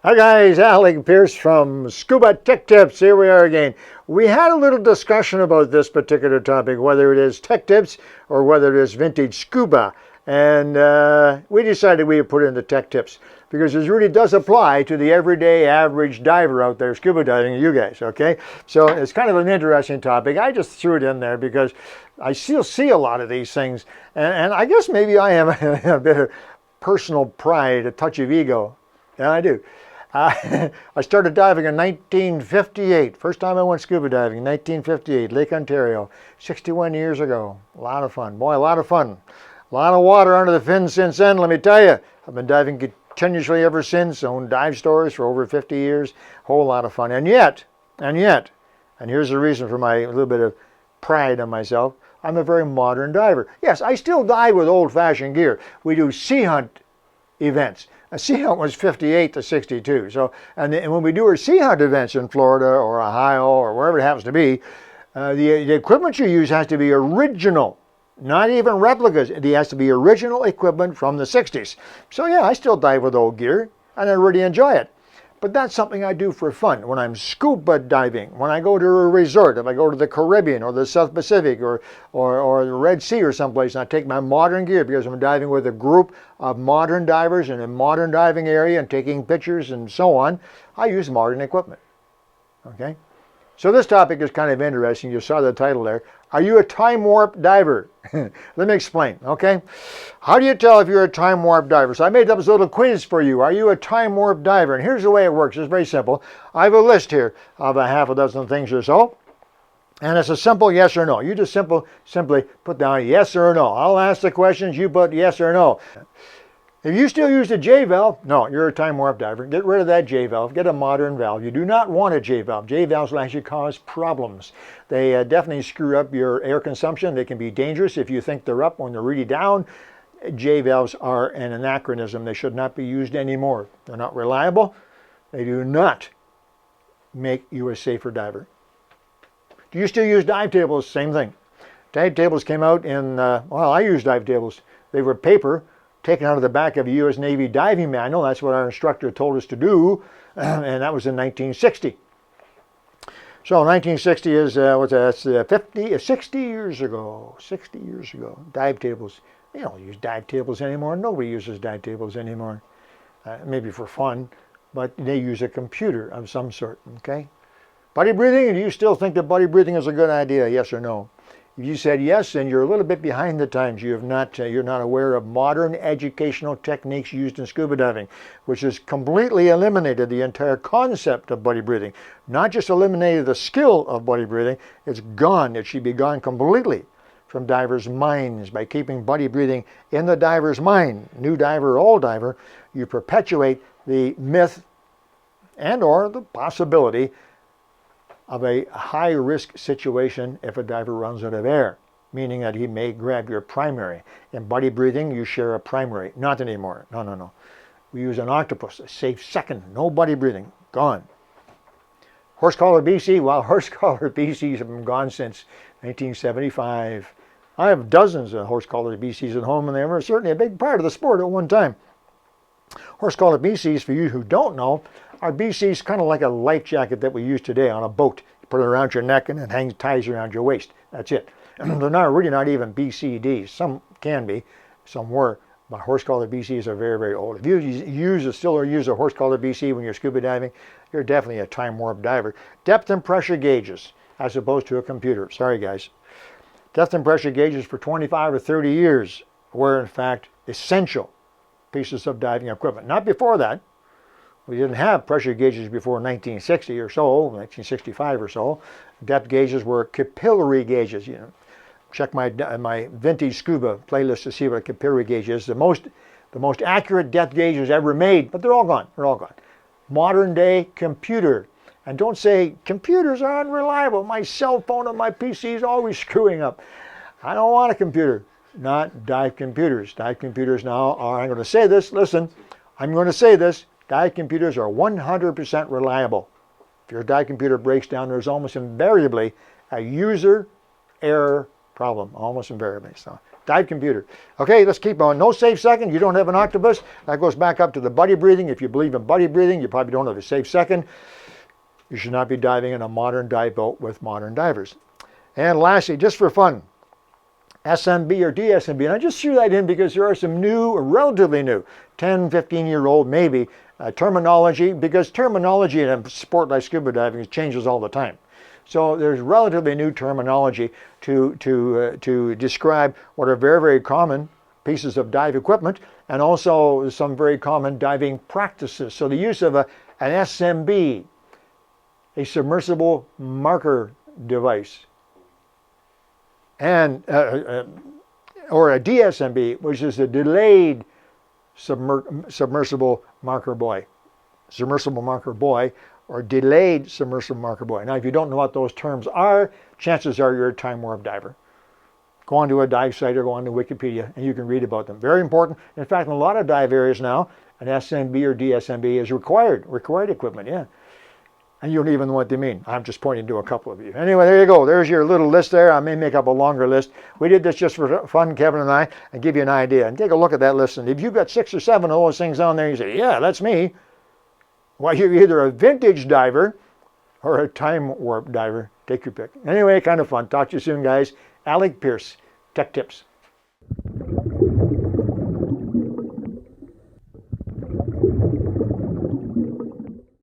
Hi guys, Alec Peirce from Scuba Tech Tips. Here we are again. We had a little discussion about this particular topic, whether it is tech tips or whether it is vintage scuba. And we decided we would put in the tech tips because this really does apply to the everyday average diver out there scuba diving, you guys, okay? So it's kind of an interesting topic. I just threw it in there because I still see a lot of these things. And I guess maybe I have a bit of personal pride, a touch of ego. Yeah, I do. I started diving in 1958. First time I went scuba diving, 1958, Lake Ontario, 61 years ago. A lot of fun. Boy, a lot of fun. A lot of water under the fins since then, let me tell you. I've been diving continuously ever since, owned dive stores for over 50 years. Whole lot of fun. And yet, and here's the reason for my little bit of pride on myself, I'm a very modern diver. Yes, I still dive with old-fashioned gear. We do sea hunt events. A sea hunt was 58 to 62. So, and when we do our sea hunt events in Florida or Ohio or wherever it happens to be, the equipment you use has to be original, not even replicas. It has to be original equipment from the 60s. So yeah, I still dive with old gear and I really enjoy it. But that's something I do for fun. When I'm scuba diving, when I go to a resort, if I go to the Caribbean or the South Pacific or the Red Sea or someplace, and I take my modern gear because I'm diving with a group of modern divers in a modern diving area and taking pictures and so on, I use modern equipment. Okay? So this topic is kind of interesting. You saw the title there. Are you a time warp diver? Let me explain, okay? How do you tell if you're a time warp diver? So I made up this little quiz for you. Are you a time warp diver? And here's the way it works. It's very simple. I have a list here of a half a dozen things or so. And it's a simple yes or no. You just simply put down yes or no. I'll ask the questions. You put yes or no. If you still use the J valve, no, you're a time warp diver. Get rid of that J valve. Get a modern valve. You do not want a J valve. J valves will actually cause problems. They definitely screw up your air consumption. They can be dangerous if you think they're up when they're really down. J valves are an anachronism. They should not be used anymore. They're not reliable. They do not make you a safer diver. Do you still use dive tables? Same thing. Dive tables came out in, well, I use dive tables. They were paper, taken out of the back of a U.S. Navy diving manual. That's what our instructor told us to do, and that was in 1960. So 1960 is, that's 60 years ago. 60 years ago. Dive tables. They don't use dive tables anymore. Nobody uses dive tables anymore. Maybe for fun, but they use a computer of some sort, okay? Buddy breathing, do you still think that buddy breathing is a good idea, yes or no? If you said yes, then you're a little bit behind the times. You're not aware of modern educational techniques used in scuba diving, which has completely eliminated the entire concept of buddy breathing. Not just eliminated the skill of buddy breathing, it's gone. It should be gone completely from divers' minds. By keeping buddy breathing in the diver's mind, new diver or old diver, you perpetuate the myth and or the possibility of a high-risk situation if a diver runs out of air, meaning that he may grab your primary. In buddy breathing, you share a primary. Not anymore. No. We use an octopus, a safe second. No buddy breathing. Gone. Horse collar BC, well, horse collar BCs have been gone since 1975. I have dozens of horse collar BCs at home, and they were certainly a big part of the sport at one time. Horse collar BCs, for you who don't know, are BCs kind of like a life jacket that we use today on a boat. You put it around your neck and it ties around your waist. That's it. They're really not even BCDs. Some can be, some were, but horse collar BCs are very, very old. If you still use a horse collar BC when you're scuba diving, you're definitely a time warp diver. Depth and pressure gauges as opposed to a computer. Sorry guys. Depth and pressure gauges for 25 or 30 years were in fact essential pieces of diving equipment. Not before that. We didn't have pressure gauges before 1960 or so, 1965 or so. Depth gauges were capillary gauges. You know, check my vintage scuba playlist to see what a capillary gauge is. The most accurate depth gauges ever made, but they're all gone. They're all gone. Modern day computer. And don't say computers are unreliable. My cell phone and my PC is always screwing up. I don't want a computer. Not dive computers. Dive computers now are, I'm going to say this, listen, I'm going to say this, dive computers are 100% reliable. If your dive computer breaks down, there's almost invariably a user error problem, almost invariably. So dive computer. Okay, let's keep on. No safe second. You don't have an octopus. That goes back up to the buddy breathing. If you believe in buddy breathing, you probably don't have a safe second. You should not be diving in a modern dive boat with modern divers. And lastly, just for fun, SMB or DSMB. And I just threw that in because there are some new, or relatively new, 10, 15-year-old maybe, terminology, because terminology in a sport like scuba diving changes all the time. So there's relatively new terminology to describe what are very, very common pieces of dive equipment, and also some very common diving practices. So the use of an SMB, a submersible marker device, and or a DSMB, which is a delayed submersible marker buoy, or delayed submersible marker buoy. Now, if you don't know what those terms are, chances are you're a time warp diver. Go onto a dive site or go onto Wikipedia and you can read about them. Very important. In fact, in a lot of dive areas now, an SMB or DSMB is required equipment, yeah. And you don't even know what they mean. I'm just pointing to a couple of you. Anyway, there you go. There's your little list there. I may make up a longer list. We did this just for fun, Kevin and I, and give you an idea. And take a look at that list. And if you've got 6 or 7 of those things on there, you say, yeah, that's me. Well, you're either a vintage diver or a time warp diver. Take your pick. Anyway, kind of fun. Talk to you soon, guys. Alec, Peirce, Tech Tips.